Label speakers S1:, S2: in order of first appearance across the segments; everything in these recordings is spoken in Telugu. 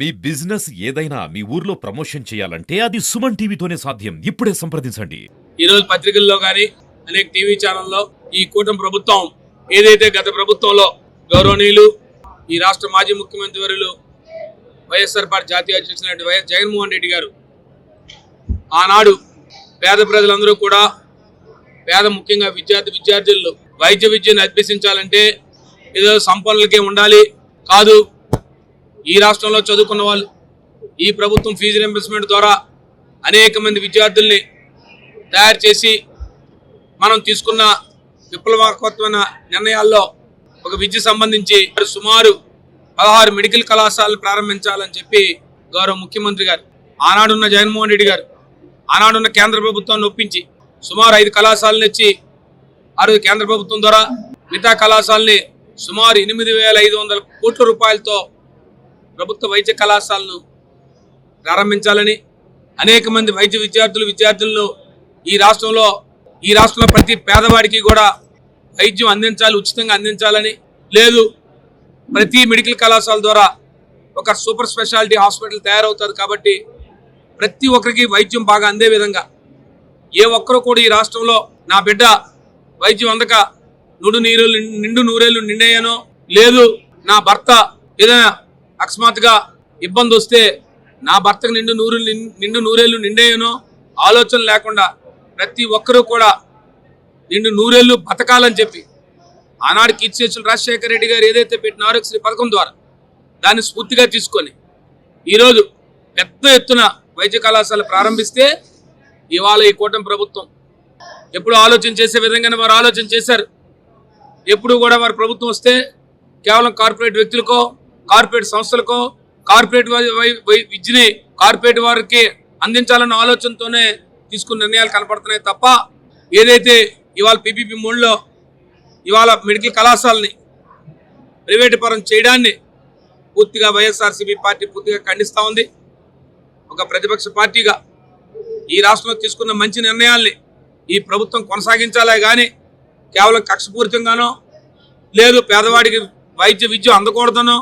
S1: మీ బిజినెస్ ఏదైనా మీ ఊర్లో ప్రమోషన్ చేయాలంటే అది సుమన్ టీవీతోనే సాధ్యం. ఇప్పుడే సంప్రదించండి.
S2: ఈ రోజు పత్రికల్లో గాని అనేక టీవీ ఛానల్లో ఈ కూటమి ప్రభుత్వం ఏదైతే గత ప్రభుత్వంలో గౌరవనీయులు ఈ రాష్ట్ర మాజీ ముఖ్యమంత్రి వర్యులు వైఎస్ఆర్ పార్టీ జాతీయ అధ్యక్షుడు వైఎస్ జగన్మోహన్ రెడ్డి గారు ఆనాడు పేద ప్రజలందరూ కూడా ముఖ్యంగా విద్యార్థులు వైద్య విద్యను అభ్యసించాలంటే ఏదో సంపన్నులకే ఉండాలి కాదు, ఈ రాష్ట్రంలో చదువుకున్న వాళ్ళు ఈ ప్రభుత్వం ఫీజు రింబర్స్మెంట్ ద్వారా అనేక మంది విద్యార్థుల్ని తయారు చేసి మనం తీసుకున్న విప్లవాత్మకమైన నిర్ణయాల్లో ఒక విద్య సంబంధించి సుమారు 16 మెడికల్ కళాశాలను ప్రారంభించాలని చెప్పి గౌరవ ముఖ్యమంత్రి గారు ఆనాడున్న జగన్మోహన్ రెడ్డి గారు ఆనాడున్న కేంద్ర ప్రభుత్వాన్ని ఒప్పించి సుమారు 5 కళాశాలను ఇచ్చి ఆ రోజు కేంద్ర ప్రభుత్వం ద్వారా మిగతా కళాశాలని సుమారు 8,500 కోట్ల రూపాయలతో ప్రభుత్వ వైద్య కళాశాలను ప్రారంభించాలని అనేక మంది వైద్య విద్యార్థులను ఈ రాష్ట్రంలో ప్రతి పేదవాడికి కూడా వైద్యం అందించాలి, ఉచితంగా అందించాలని, లేదు ప్రతి మెడికల్ కళాశాల ద్వారా ఒక సూపర్ స్పెషాలిటీ హాస్పిటల్ తయారవుతుంది కాబట్టి ప్రతి ఒక్కరికి వైద్యం బాగా అందే విధంగా ఏ ఒక్కరు కూడా ఈ రాష్ట్రంలో నా బిడ్డ వైద్యం అందక నిండు నూరేళ్లు నిండయ్యానో, లేదు నా భర్త ఏదైనా అకస్మాత్తుగా ఇబ్బంది వస్తే నా భర్తకు నిండు నూరేళ్లు నిండయ్యానో ఆలోచన లేకుండా ప్రతి ఒక్కరూ కూడా నిండు నూరేళ్లు బతకాలని చెప్పి ఆనాడు కీర్తిశేషులు రాజశేఖర రెడ్డి గారు ఏదైతే పెట్టిన ఆరోగ్యశ్రీ పథకం ద్వారా దాన్ని స్ఫూర్తిగా తీసుకొని ఈరోజు పెద్ద ఎత్తున వైద్య కళాశాల ప్రారంభిస్తే ఇవాళ ఈ కూటమి ప్రభుత్వం ఎప్పుడు ఆలోచన చేసే విధంగానే వారు ఆలోచన చేశారు. ఎప్పుడు కూడా వారి ప్రభుత్వం వస్తే కేవలం కార్పొరేట్ వ్యక్తులకో, కార్పొరేట్ సంస్థలకో, కార్పొరేట్ విద్యని కార్పొరేట్ వారికి అందించాలన్న ఆలోచనతోనే తీసుకున్న నిర్ణయాలు కనపడుతున్నాయి తప్ప ఏదైతే ఇవాళ పీపీపీ మోడ్లో ఇవాళ మెడికల్ కళాశాలని ప్రైవేటు పరం చేయడాన్ని పూర్తిగా వైఎస్ఆర్సీపీ పార్టీ పూర్తిగా ఖండిస్తూ ఉంది. ఒక ప్రతిపక్ష పార్టీగా ఈ రాష్ట్రంలో తీసుకున్న మంచి నిర్ణయాల్ని ఈ ప్రభుత్వం కొనసాగించాలే కానీ కేవలం కక్షపూరితంగానో, లేదు పేదవాడికి వైద్య విద్య అందకూడదనో,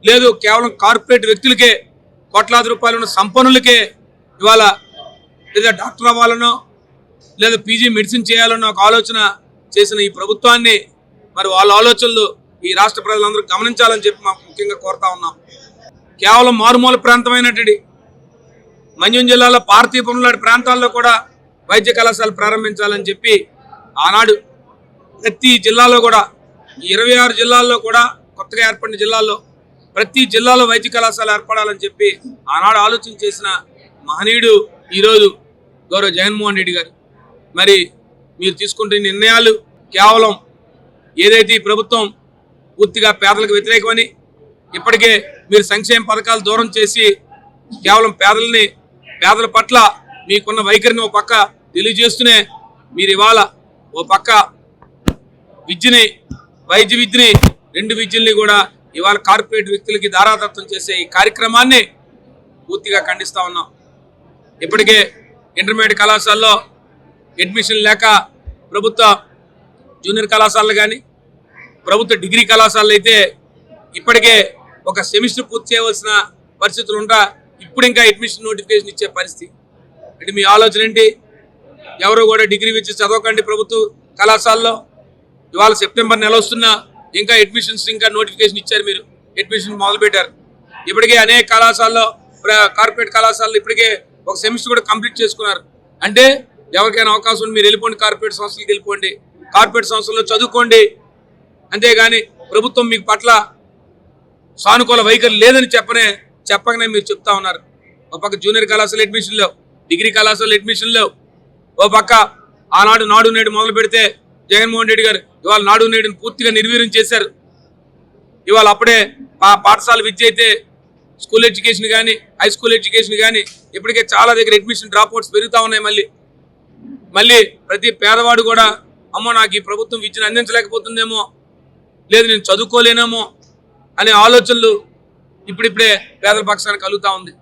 S2: లేదు కేవలం కార్పొరేట్ వ్యక్తులకే కోట్లాది రూపాయలు ఉన్న సంపన్నులకే ఇవాళ లేదా డాక్టర్ అవ్వాలనో, లేదా పీజీ మెడిసిన్ చేయాలనో ఒక ఆలోచన చేసిన ఈ ప్రభుత్వాన్ని మరి వాళ్ళ ఆలోచనలు ఈ రాష్ట్ర ప్రజలందరూ గమనించాలని చెప్పి మాకు ముఖ్యంగా కోరుతా ఉన్నాం. కేవలం మారుమూల ప్రాంతమైనటువంటి మంజం జిల్లాలో పార్థీపురం లాంటి ప్రాంతాల్లో కూడా వైద్య కళాశాల ప్రారంభించాలని చెప్పి ఆనాడు ప్రతి జిల్లాలో కూడా 26 జిల్లాల్లో కూడా కొత్తగా ఏర్పడిన జిల్లాల్లో ప్రతి జిల్లాలో వైద్య కళాశాల ఏర్పడాలని చెప్పి ఆనాడు ఆలోచన చేసిన మహనీయుడు ఈరోజు గౌరవ జగన్మోహన్ రెడ్డి గారు. మరి మీరు తీసుకుంటున్న నిర్ణయాలు కేవలం ఏదైతే ఈ ప్రభుత్వం పూర్తిగా పేదలకు వ్యతిరేకమని ఇప్పటికే మీరు సంక్షేమ పథకాలు దూరం చేసి కేవలం పేదల పట్ల మీకున్న వైఖరిని ఓ పక్క తెలియజేస్తూనే మీరు ఇవాళ ఓ పక్క వైద్య విద్యని 2 విద్యల్ని కూడా ఇవాళ కార్పొరేట్ వ్యక్తులకి దారాదత్తం చేసే ఈ కార్యక్రమాన్ని పూర్తిగా ఖండిస్తూ ఉన్నాం. ఇప్పటికే ఇంటర్మీడియట్ కళాశాలలో అడ్మిషన్ లేక ప్రభుత్వ జూనియర్ కళాశాలలు కానీ ప్రభుత్వ డిగ్రీ కళాశాలలు అయితే ఇప్పటికే ఒక సెమిస్టర్ పూర్తి చేయవలసిన పరిస్థితులు ఉంటా ఇప్పుడు ఇంకా అడ్మిషన్ నోటిఫికేషన్ ఇచ్చే పరిస్థితి. అంటే మీ ఆలోచన ఏంటి? ఎవరు కూడా డిగ్రీ విద్య చదవకండి ప్రభుత్వ కళాశాలలో. ఇవాళ సెప్టెంబర్ నెల వస్తున్నా ఇంకా అడ్మిషన్స్ ఇంకా నోటిఫికేషన్ ఇచ్చారు, మీరు అడ్మిషన్ మొదలుపెట్టారు. ఇప్పటికే అనేక కళాశాలలో కార్పొరేట్ కళాశాలలో ఇప్పటికే ఒక సెమిస్టర్ కూడా కంప్లీట్ చేసుకున్నారు. అంటే ఎవరికైనా అవకాశం ఉంది మీరు వెళ్ళిపోండి, కార్పొరేట్ సంస్థలకు వెళ్ళిపోండి, కార్పొరేట్ సంస్థల్లో చదువుకోండి. అంతేగాని ప్రభుత్వం మీకు పట్ల సానుకూల వైఖరి లేదని చెప్పగానే మీరు చెప్తా ఉన్నారు. ఒక పక్క జూనియర్ కళాశాల అడ్మిషన్ లేవు, డిగ్రీ కళాశాల అడ్మిషన్ లేవు. ఓ పక్క ఆనాడు నాడు నేడు మొదలు పెడితే జగన్మోహన్ రెడ్డి గారు ఇవాళ నాడు నేడుని పూర్తిగా నిర్వీర్యం చేశారు. ఇవాళ అప్పుడే పాఠశాల విద్య అయితే స్కూల్ ఎడ్యుకేషన్ కానీ హై స్కూల్ ఎడ్యుకేషన్ కానీ ఇప్పటికే చాలా దగ్గర అడ్మిషన్ డ్రాప్అవుట్స్ పెరుగుతూ ఉన్నాయి. మళ్ళీ ప్రతి పేదవాడు కూడా అమ్మో నాకు ఈ ప్రభుత్వం విద్యను అందించలేకపోతుందేమో, లేదు నేను చదువుకోలేనేమో అనే ఆలోచనలు ఇప్పుడిప్పుడే పేదల పక్షానికి కలుగుతూ ఉంది.